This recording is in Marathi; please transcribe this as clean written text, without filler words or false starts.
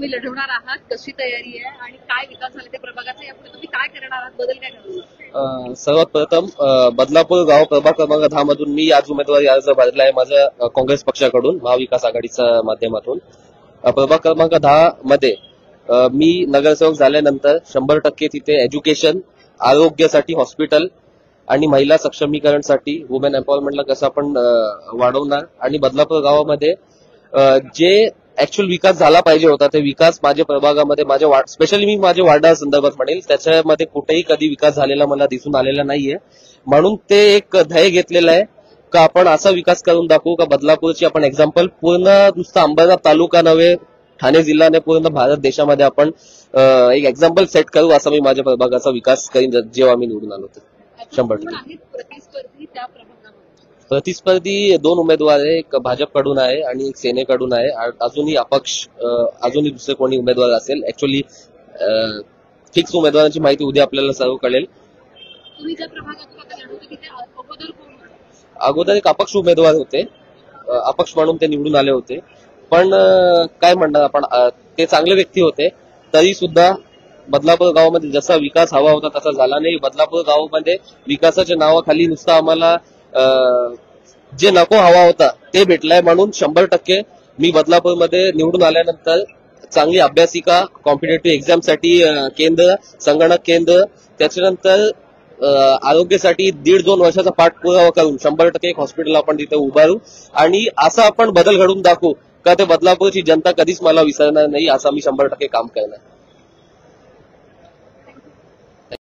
तुम्ही लढवणार आहात, कशी तयारी आहे आणि काय विकास झाले ते प्रभागाचा, यापुढे तुम्ही काय करणार आहात, बदल काय करणार? सर्वात प्रथम बदलापूर गाव प्रभाग क्रमांक 10 मधून मी आज उमेदवारी अर्ज भरला आहे माझ्या काँग्रेस पक्षाकडून, महाविकास आघाडीच्या माध्यमातून. प्रभाग क्रमांक 10 मध्ये मी नगरसेवक झाल्यानंतर 100% तिथे एज्युकेशन, आरोग्यासाठी हॉस्पिटल आणि महिला सक्षमीकरणसाठी, वुमेन एम्पॉवरमेंटला कसं आपण वाढवणार आणि बदलापूर गावामध्ये जे ऍक्च्युअल विकास झाला पाहिजे होता ते विकास माझ्या प्रभागामध्ये, माझ्या स्पेशली मी माझ्या वार्डा संदर्भात म्हणेल, त्याच्यामध्ये कुठेही कधी विकास झालेला मला दिसून आलेला नाहीये. म्हणून ते एक ध्येय घेतलेलं आहे का आपण असा विकास करून दाखवू का बदलापूरची आपण एक्झाम्पल पूर्ण नुसतं अंबरनाथ तालुका नव्हे, ठाणे जिल्ह्याने पूर्ण भारत देशामध्ये आपण एक एक्झाम्पल सेट करू, असा मी माझ्या प्रभागाचा विकास करीन जेव्हा मी निवडून आलो तर. 100% प्रतिस्पर्धी त्या प्रभागामध्ये प्रतिस्पर्धी 2 उमेदवार आहे, एक भाजपकडून आहे आणि एक सेनेकडून आहे. अजूनही अपक्ष, अजूनही दुसरे कोणी उमेदवार असेल. ऍक्च्युअली फिक्स उमेदवारांची माहिती उद्या आपल्याला सर्व कळेल. तुम्ही ज्या प्रभागातून आता लढवता तिथे अगोदर कोण होते? अगोदर एक अपक्ष उमेदवार होते, अपक्ष म्हणून ते निवडून आले होते. पण काय म्हणणार आपण, ते चांगले व्यक्ती होते, तरी सुद्धा बदलापूर गावामध्ये जसा विकास हवा होता तसा झाला नाही. बदलापूर गावामध्ये विकासाच्या नावाखाली नुसतं आम्हाला जे नको हवा होता ते भेटलाय. म्हणून 100% मी बदलापूरमध्ये निवडून आल्यानंतर चांगली अभ्यासिका, कॉम्पिटेटिव्ह एक्झामसाठी केंद्र, संगणक केंद्र, त्याच्यानंतर आरोग्यासाठी 1.5-2 वर्षाचा पाठपुरावा करून 100% एक हॉस्पिटल आपण तिथे उभारू आणि असा आपण बदल घडवून दाखवू का ते बदलापूरची जनता कधीच मला विसरणार नाही, असा मी 100% काम करणार.